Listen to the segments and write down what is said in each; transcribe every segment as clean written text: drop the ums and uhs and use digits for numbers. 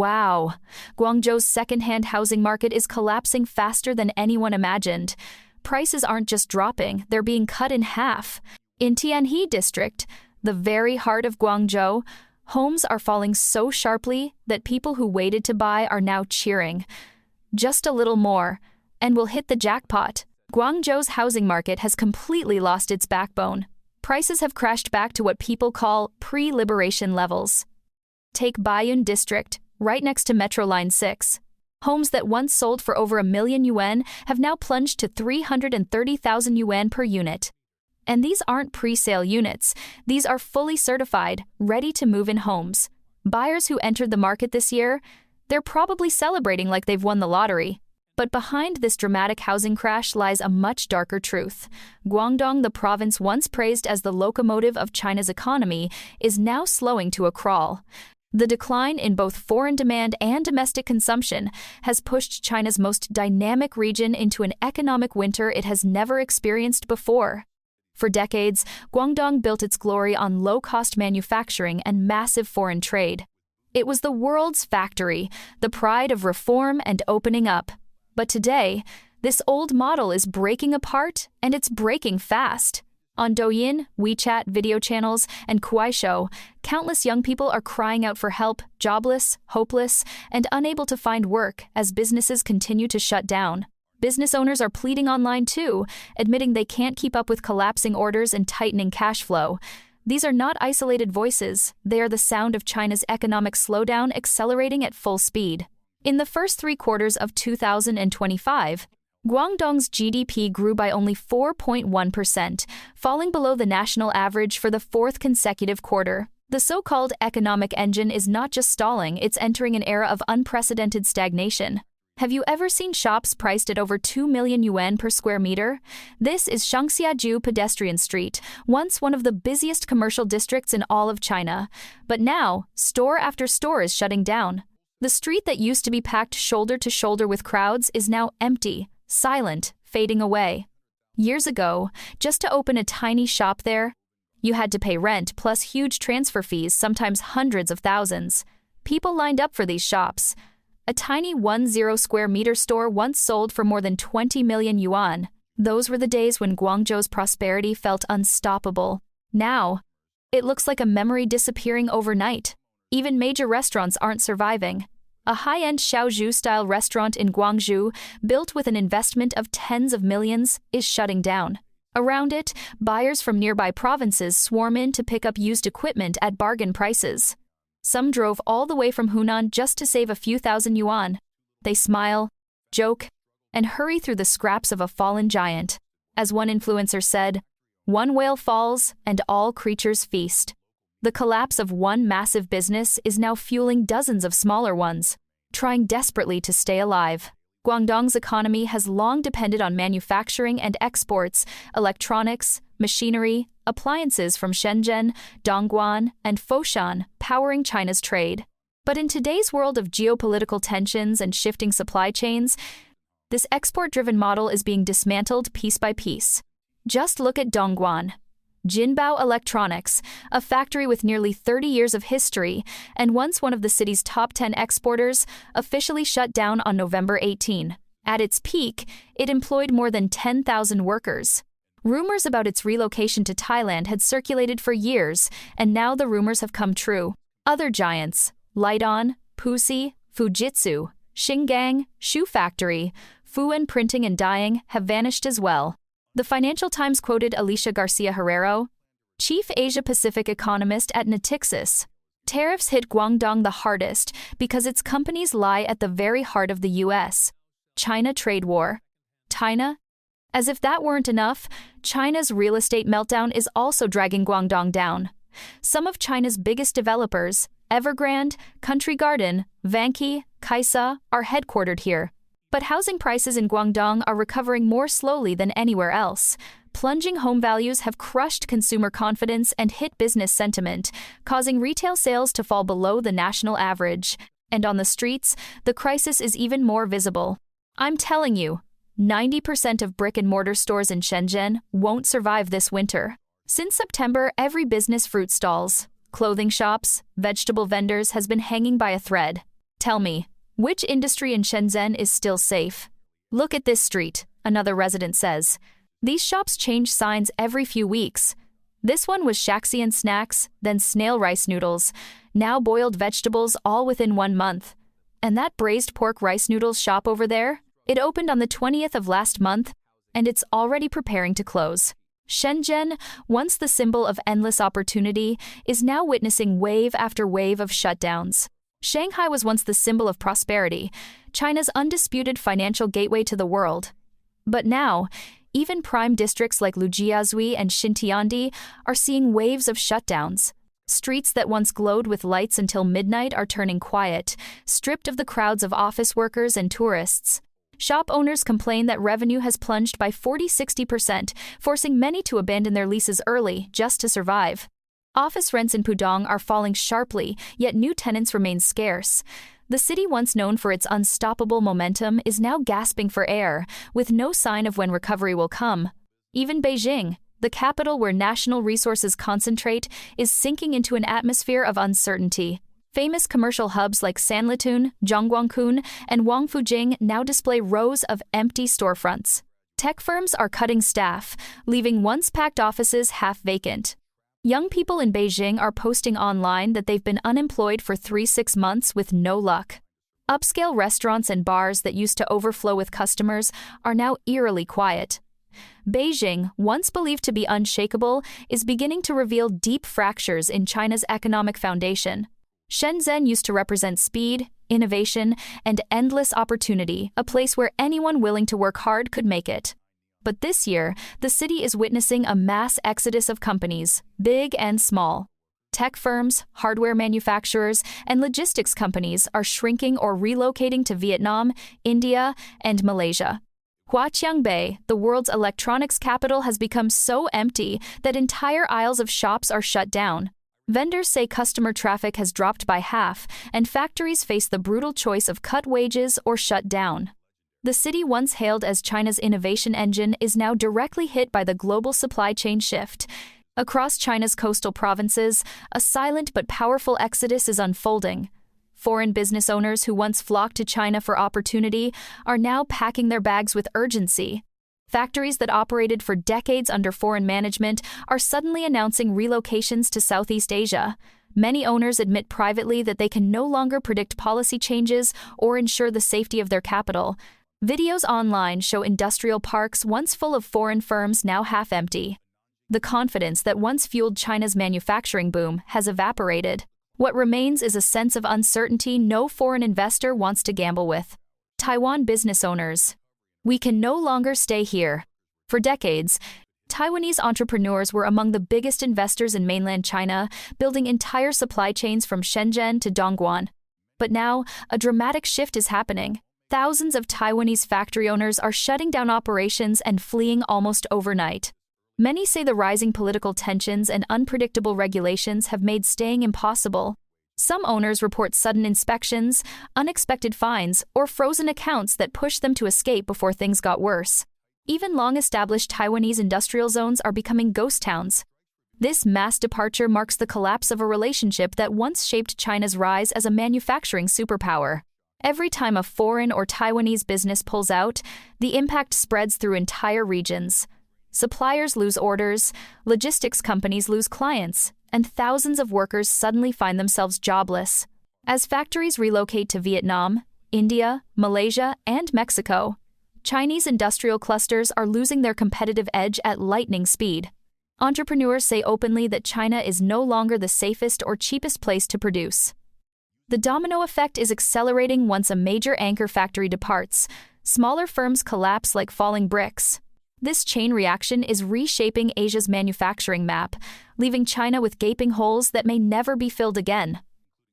Wow, Guangzhou's secondhand housing market is collapsing faster than anyone imagined. Prices aren't just dropping, they're being cut in half. In Tianhe District, the very heart of Guangzhou, homes are falling so sharply that people who waited to buy are now cheering. Just a little more, and we'll hit the jackpot. Guangzhou's housing market has completely lost its backbone. Prices have crashed back to what people call pre-liberation levels. Take Baiyun District, right next to Metro Line 6. Homes that once sold for over 1 million yuan have now plunged to 330,000 yuan per unit. And these aren't pre-sale units. These are fully certified, ready-to-move-in homes. Buyers who entered the market this year, they're probably celebrating like they've won the lottery. But behind this dramatic housing crash lies a much darker truth. Guangdong, the province once praised as the locomotive of China's economy, is now slowing to a crawl. The decline in both foreign demand and domestic consumption has pushed China's most dynamic region into an economic winter it has never experienced before. For decades, Guangdong built its glory on low-cost manufacturing and massive foreign trade. It was the world's factory, the pride of reform and opening up. But today, this old model is breaking apart, and it's breaking fast. On Douyin, WeChat video channels, and Kuaishou, countless young people are crying out for help, jobless, hopeless, and unable to find work as businesses continue to shut down. Business owners are pleading online too, admitting they can't keep up with collapsing orders and tightening cash flow. These are not isolated voices, they are the sound of China's economic slowdown accelerating at full speed. In the first 3 quarters of 2025, Guangdong's GDP grew by only 4.1%, falling below the national average for the 4th consecutive quarter. The so-called economic engine is not just stalling, it's entering an era of unprecedented stagnation. Have you ever seen shops priced at over 2 million yuan per square meter? This is Shangxiajiu Pedestrian Street, once one of the busiest commercial districts in all of China. But now, store after store is shutting down. The street that used to be packed shoulder to shoulder with crowds is now empty, silent, fading away. Years ago, just to open a tiny shop there, you had to pay rent plus huge transfer fees, sometimes hundreds of thousands. People lined up for these shops. A tiny 10 square meter store once sold for more than 20 million yuan. Those were the days when Guangzhou's prosperity felt unstoppable. Now, it looks like a memory disappearing overnight. Even major restaurants aren't surviving. A high-end Shaozhou-style restaurant in Guangzhou, built with an investment of tens of millions, is shutting down. Around it, buyers from nearby provinces swarm in to pick up used equipment at bargain prices. Some drove all the way from Hunan just to save a few thousand yuan. They smile, joke, and hurry through the scraps of a fallen giant. As one influencer said, "One whale falls, and all creatures feast." The collapse of one massive business is now fueling dozens of smaller ones, trying desperately to stay alive. Guangdong's economy has long depended on manufacturing and exports, electronics, machinery, appliances from Shenzhen, Dongguan, and Foshan, powering China's trade. But in today's world of geopolitical tensions and shifting supply chains, this export-driven model is being dismantled piece by piece. Just look at Dongguan. Jinbao Electronics, a factory with nearly 30 years of history and once one of the city's top 10 exporters, officially shut down on November 18. At its peak, it employed more than 10,000 workers. Rumors about its relocation to Thailand had circulated for years, and now the rumors have come true. Other giants, Lite-On, Puxi, Fujitsu, Xingang, Shoe Factory, Fuan Printing and Dyeing, have vanished as well. The Financial Times quoted Alicia Garcia Herrero, chief Asia-Pacific economist at Natixis. Tariffs hit Guangdong the hardest because its companies lie at the very heart of the U.S. China trade war. China? As if that weren't enough, China's real estate meltdown is also dragging Guangdong down. Some of China's biggest developers, Evergrande, Country Garden, Vanke, Kaisa, are headquartered here. But housing prices in Guangdong are recovering more slowly than anywhere else. Plunging home values have crushed consumer confidence and hit business sentiment, causing retail sales to fall below the national average. And on the streets, the crisis is even more visible. I'm telling you, 90% of brick-and-mortar stores in Shenzhen won't survive this winter. Since September, every business fruit stalls, clothing shops, vegetable vendors has been hanging by a thread. Tell me, which industry in Shenzhen is still safe? Look at this street, another resident says. These shops change signs every few weeks. This one was Shaxian snacks, then snail rice noodles, now boiled vegetables all within 1 month. And that braised pork rice noodles shop over there? It opened on the 20th of last month, and it's already preparing to close. Shenzhen, once the symbol of endless opportunity, is now witnessing wave after wave of shutdowns. Shanghai was once the symbol of prosperity, China's undisputed financial gateway to the world. But now, even prime districts like Lujiazui and Xintiandi are seeing waves of shutdowns. Streets that once glowed with lights until midnight are turning quiet, stripped of the crowds of office workers and tourists. Shop owners complain that revenue has plunged by 40–60%, forcing many to abandon their leases early just to survive. Office rents in Pudong are falling sharply, yet new tenants remain scarce. The city once known for its unstoppable momentum is now gasping for air, with no sign of when recovery will come. Even Beijing, the capital where national resources concentrate, is sinking into an atmosphere of uncertainty. Famous commercial hubs like Sanlitun, Zhongguancun, and Wangfujing now display rows of empty storefronts. Tech firms are cutting staff, leaving once-packed offices half-vacant. Young people in Beijing are posting online that they've been unemployed for 3–6 months with no luck. Upscale restaurants and bars that used to overflow with customers are now eerily quiet. Beijing, once believed to be unshakable, is beginning to reveal deep fractures in China's economic foundation. Shenzhen used to represent speed, innovation, and endless opportunity, a place where anyone willing to work hard could make it. But this year, the city is witnessing a mass exodus of companies, big and small. Tech firms, hardware manufacturers, and logistics companies are shrinking or relocating to Vietnam, India, and Malaysia. Huaqiangbei, the world's electronics capital, has become so empty that entire aisles of shops are shut down. Vendors say customer traffic has dropped by half, and factories face the brutal choice of cut wages or shut down. The city once hailed as China's innovation engine is now directly hit by the global supply chain shift. Across China's coastal provinces, a silent but powerful exodus is unfolding. Foreign business owners who once flocked to China for opportunity are now packing their bags with urgency. Factories that operated for decades under foreign management are suddenly announcing relocations to Southeast Asia. Many owners admit privately that they can no longer predict policy changes or ensure the safety of their capital. Videos online show industrial parks once full of foreign firms now half empty. The confidence that once fueled China's manufacturing boom has evaporated. What remains is a sense of uncertainty no foreign investor wants to gamble with. Taiwan business owners. We can no longer stay here. For decades, Taiwanese entrepreneurs were among the biggest investors in mainland China, building entire supply chains from Shenzhen to Dongguan. But now, a dramatic shift is happening. Thousands of Taiwanese factory owners are shutting down operations and fleeing almost overnight. Many say the rising political tensions and unpredictable regulations have made staying impossible. Some owners report sudden inspections, unexpected fines, or frozen accounts that push them to escape before things got worse. Even long-established Taiwanese industrial zones are becoming ghost towns. This mass departure marks the collapse of a relationship that once shaped China's rise as a manufacturing superpower. Every time a foreign or Taiwanese business pulls out, the impact spreads through entire regions. Suppliers lose orders, logistics companies lose clients, and thousands of workers suddenly find themselves jobless. As factories relocate to Vietnam, India, Malaysia, and Mexico, Chinese industrial clusters are losing their competitive edge at lightning speed. Entrepreneurs say openly that China is no longer the safest or cheapest place to produce. The domino effect is accelerating once a major anchor factory departs. Smaller firms collapse like falling bricks. This chain reaction is reshaping Asia's manufacturing map, leaving China with gaping holes that may never be filled again.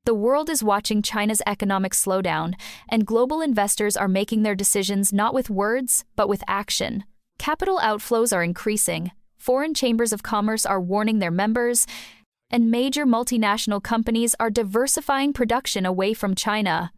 The world is watching China's economic slowdown, and global investors are making their decisions not with words, but with action. Capital outflows are increasing, foreign chambers of commerce are warning their members, and major multinational companies are diversifying production away from China.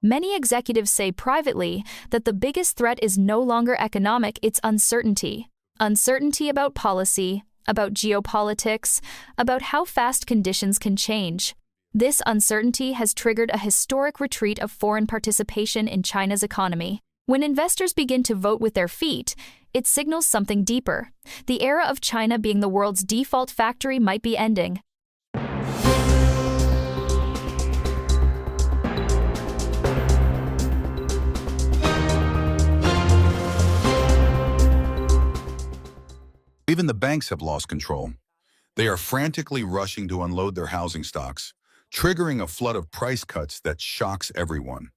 Many executives say privately that the biggest threat is no longer economic, it's uncertainty. Uncertainty about policy, about geopolitics, about how fast conditions can change. This uncertainty has triggered a historic retreat of foreign participation in China's economy. When investors begin to vote with their feet, it signals something deeper. The era of China being the world's default factory might be ending. Even the banks have lost control. They are frantically rushing to unload their housing stocks, triggering a flood of price cuts that shocks everyone.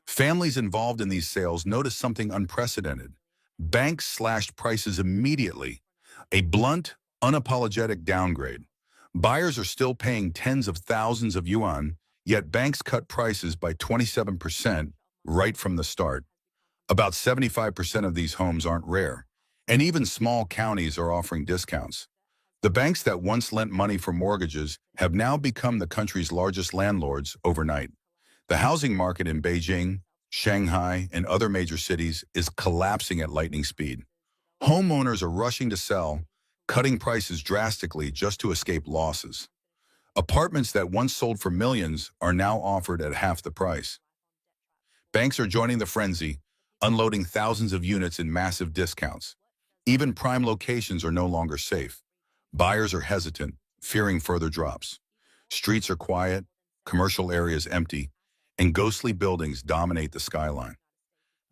Families involved in these sales notice something unprecedented. Banks slashed prices immediately, a blunt, unapologetic downgrade. Buyers are still paying tens of thousands of yuan, yet banks cut prices by 27% right from the start. About 75% of these homes aren't rare, and even small counties are offering discounts. The banks that once lent money for mortgages have now become the country's largest landlords overnight. The housing market in Beijing, Shanghai, and other major cities is collapsing at lightning speed. Homeowners are rushing to sell, cutting prices drastically just to escape losses. Apartments that once sold for millions are now offered at half the price. Banks are joining the frenzy, unloading thousands of units in massive discounts. Even prime locations are no longer safe. Buyers are hesitant, fearing further drops. Streets are quiet, commercial areas empty, and ghostly buildings dominate the skyline.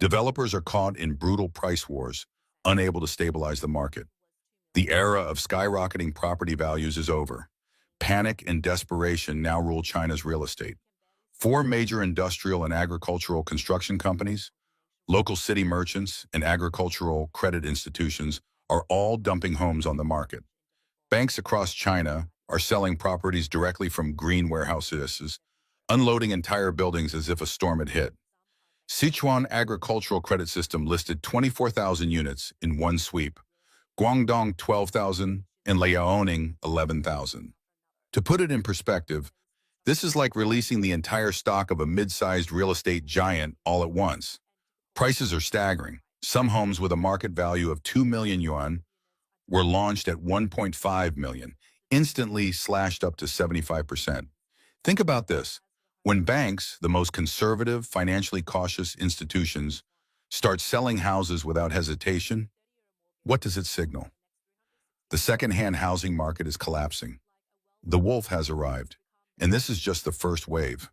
Developers are caught in brutal price wars, unable to stabilize the market. The era of skyrocketing property values is over. Panic and desperation now rule China's real estate. 4 major industrial and agricultural construction companies, local city merchants, and agricultural credit institutions are all dumping homes on the market. Banks across China are selling properties directly from green warehouses, unloading entire buildings as if a storm had hit. Sichuan Agricultural Credit System listed 24,000 units in one sweep, Guangdong 12,000, and Liaoning 11,000. To put it in perspective, this is like releasing the entire stock of a mid-sized real estate giant all at once. Prices are staggering. Some homes with a market value of 2 million yuan were launched at 1.5 million, instantly slashed up to 75%. Think about this. When banks, the most conservative, financially cautious institutions, start selling houses without hesitation, what does it signal? The second-hand housing market is collapsing. The wolf has arrived, and this is just the first wave.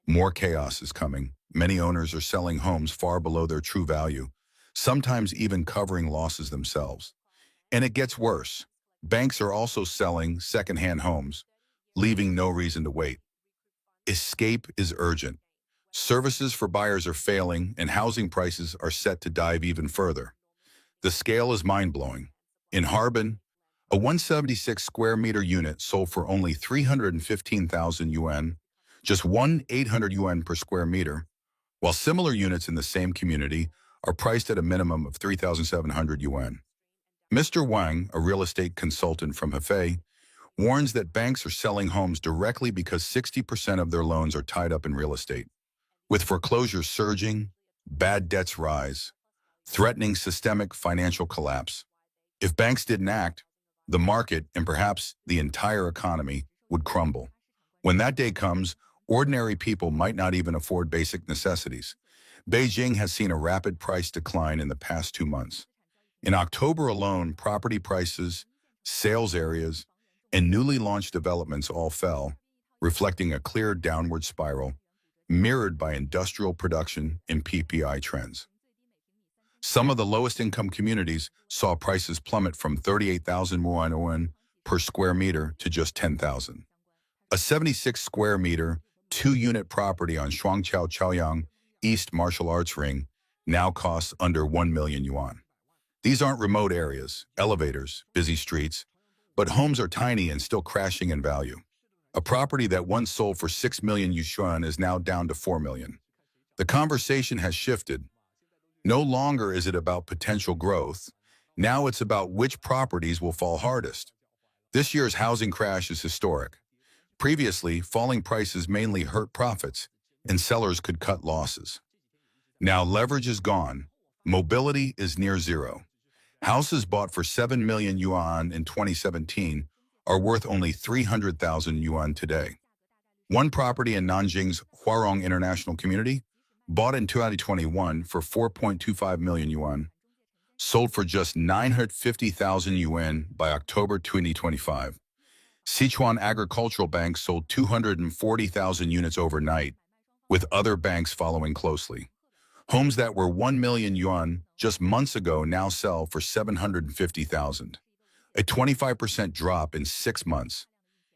More chaos is coming. Many owners are selling homes far below their true value, sometimes even covering losses themselves. And it gets worse. Banks are also selling second-hand homes, leaving no reason to wait. Escape is urgent. Services for buyers are failing, and housing prices are set to dive even further. The scale is mind-blowing. In Harbin, a 176 square meter unit sold for only 315,000 yuan, just 800 yuan per square meter, while similar units in the same community are priced at a minimum of 3,700 yuan. Mr. Wang, a real estate consultant from Hefei, warns that banks are selling homes directly because 60% of their loans are tied up in real estate. With foreclosures surging, bad debts rise, threatening systemic financial collapse. If banks didn't act, the market and perhaps the entire economy would crumble. When that day comes, ordinary people might not even afford basic necessities. Beijing has seen a rapid price decline in the past 2 months. In October alone, property prices, sales areas, and newly launched developments all fell, reflecting a clear downward spiral, mirrored by industrial production and PPI trends. Some of the lowest income communities saw prices plummet from 38,000 yuan per square meter to just 10,000. A 76 square meter, 2-unit property on Shuangqiao Chaoyang East Martial Arts Ring now costs under 1 million yuan. These aren't remote areas, elevators, busy streets, but homes are tiny and still crashing in value. A property that once sold for 6 million yuan is now down to 4 million. The conversation has shifted. No longer is it about potential growth. Now it's about which properties will fall hardest. This year's housing crash is historic. Previously, falling prices mainly hurt profits, and sellers could cut losses. Now leverage is gone. Mobility is near zero. Houses bought for 7 million yuan in 2017 are worth only 300,000 yuan today. One property in Nanjing's Huarong International Community, bought in 2021 for 4.25 million yuan, sold for just 950,000 yuan by October 2025. Sichuan Agricultural Bank sold 240,000 units overnight, with other banks following closely. Homes that were 1 million yuan just months ago now sell for 750,000, a 25% drop in 6 months,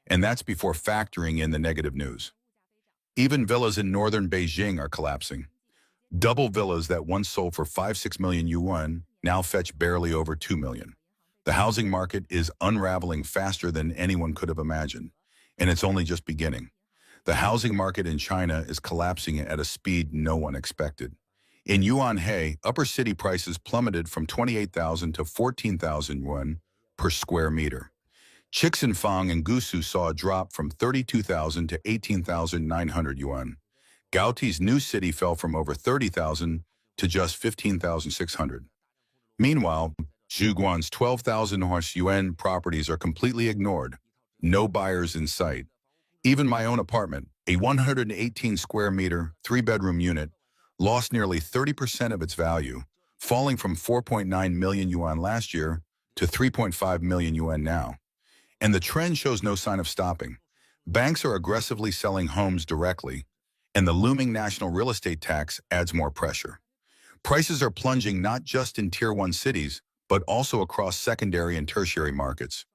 and that's before factoring in the negative news. Even villas in northern Beijing are collapsing. Double villas that once sold for 5-6 million yuan now fetch barely over 2 million. The housing market is unraveling faster than anyone could have imagined, and it's only just beginning. The housing market in China is collapsing at a speed no one expected. In Yuanhe, upper city prices plummeted from 28,000 to 14,000 yuan per square meter. Chixinfang and Gusu saw a drop from 32,000 to 18,900 yuan. Gaoti's new city fell from over 30,000 to just 15,600. Meanwhile, Zhuguan's 12,000 yuan properties are completely ignored. No buyers in sight. Even my own apartment, a 118 square meter, 3-bedroom unit, lost nearly 30% of its value, falling from 4.9 million yuan last year to 3.5 million yuan now. And the trend shows no sign of stopping. Banks are aggressively selling homes directly, and the looming national real estate tax adds more pressure. Prices are plunging not just in Tier 1 cities, but also across secondary and tertiary markets,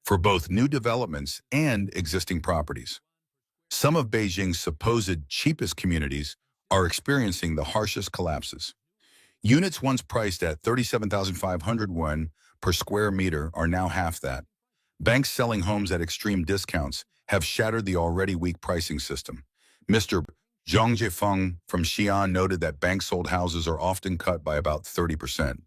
for both new developments and existing properties. Some of Beijing's supposed cheapest communities are experiencing the harshest collapses. Units once priced at 37,500 yuan per square meter are now half that. Banks selling homes at extreme discounts have shattered the already weak pricing system. Mr. Zhang Jifeng from Xi'an noted that bank-sold houses are often cut by about 30%.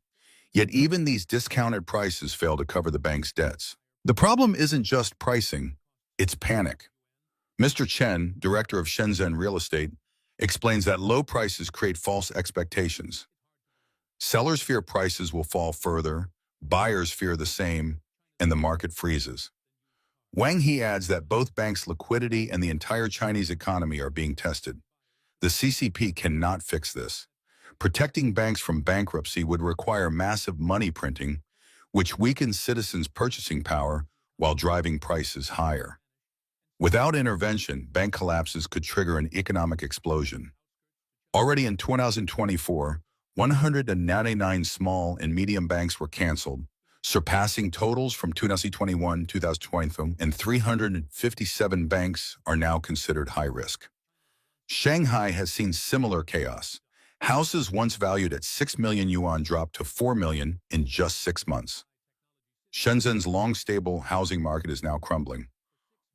Yet even these discounted prices fail to cover the bank's debts. The problem isn't just pricing, it's panic. Mr. Chen, director of Shenzhen Real Estate, explains that low prices create false expectations. Sellers fear prices will fall further, buyers fear the same, and the market freezes. Wang He adds that both banks' liquidity and the entire Chinese economy are being tested. The CCP cannot fix this. Protecting banks from bankruptcy would require massive money printing, which weakens citizens' purchasing power while driving prices higher. Without intervention, bank collapses could trigger an economic explosion. Already in 2024, 199 small and medium banks were canceled, surpassing totals from 2021-2022, and 357 banks are now considered high risk. Shanghai has seen similar chaos. Houses once valued at 6 million yuan dropped to 4 million in just 6 months. Shenzhen's long-stable housing market is now crumbling.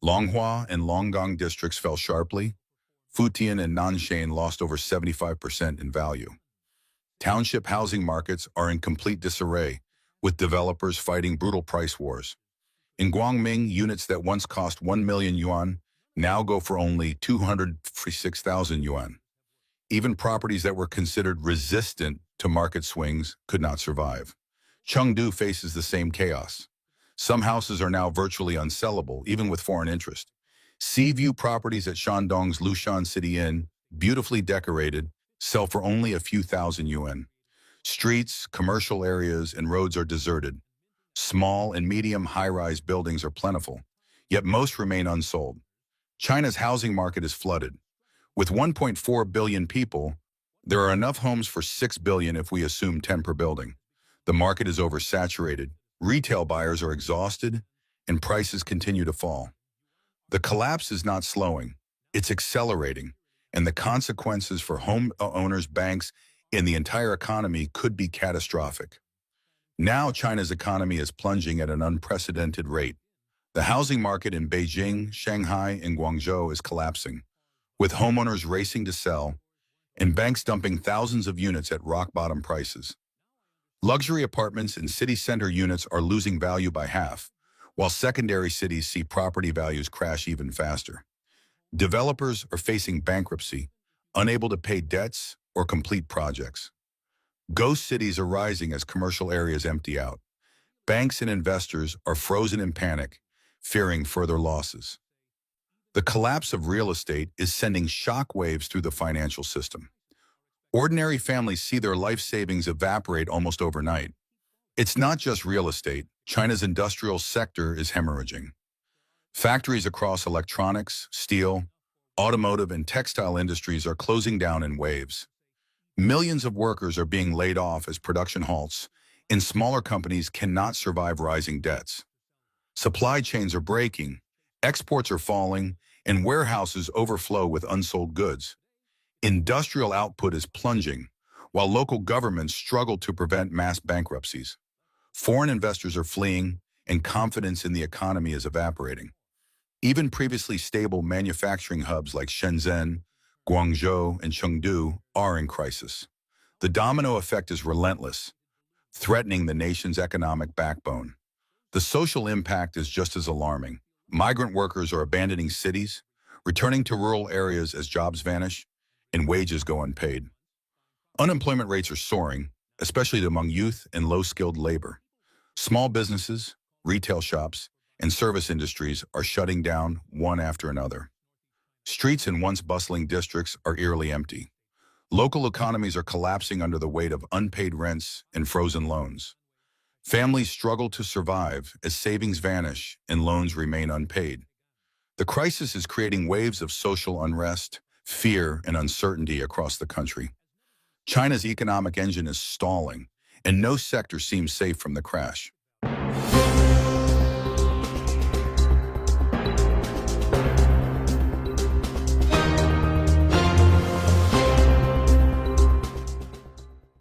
Longhua and Longgang districts fell sharply. Futian and Nanshan lost over 75% in value. Township housing markets are in complete disarray, with developers fighting brutal price wars. In Guangming, units that once cost 1 million yuan now go for only 246,000 yuan. Even properties that were considered resistant to market swings could not survive. Chengdu faces the same chaos. Some houses are now virtually unsellable, even with foreign interest. Sea View properties at Shandong's Lushan City Inn, beautifully decorated, sell for only a few thousand yuan. Streets, commercial areas, and roads are deserted. Small and medium high-rise buildings are plentiful, yet most remain unsold. China's housing market is flooded. With 1.4 billion people, there are enough homes for 6 billion if we assume 10 per building. The market is oversaturated, retail buyers are exhausted, and prices continue to fall. The collapse is not slowing, it's accelerating, and the consequences for home owners, banks, and the entire economy could be catastrophic. Now China's economy is plunging at an unprecedented rate. The housing market in Beijing, Shanghai, and Guangzhou is collapsing, with homeowners racing to sell and banks dumping thousands of units at rock-bottom prices. Luxury apartments and city center units are losing value by half, while secondary cities see property values crash even faster. Developers are facing bankruptcy, unable to pay debts or complete projects. Ghost cities are rising as commercial areas empty out. Banks and investors are frozen in panic, fearing further losses. The collapse of real estate is sending shockwaves through the financial system. Ordinary families see their life savings evaporate almost overnight. It's not just real estate. China's industrial sector is hemorrhaging. Factories across electronics, steel, automotive, and textile industries are closing down in waves. Millions of workers are being laid off as production halts, and smaller companies cannot survive rising debts. Supply chains are breaking, exports are falling, and warehouses overflow with unsold goods. Industrial output is plunging, while local governments struggle to prevent mass bankruptcies. Foreign investors are fleeing, and confidence in the economy is evaporating. Even previously stable manufacturing hubs like Shenzhen, Guangzhou, and Chengdu are in crisis. The domino effect is relentless, threatening the nation's economic backbone. The social impact is just as alarming. Migrant workers are abandoning cities, returning to rural areas as jobs vanish and wages go unpaid. Unemployment rates are soaring, especially among youth and low-skilled labor. Small businesses, retail shops, and service industries are shutting down one after another. Streets in once bustling districts are eerily empty. Local economies are collapsing under the weight of unpaid rents and frozen loans. Families struggle to survive as savings vanish and loans remain unpaid. The crisis is creating waves of social unrest, fear, and uncertainty across the country. China's economic engine is stalling, and no sector seems safe from the crash.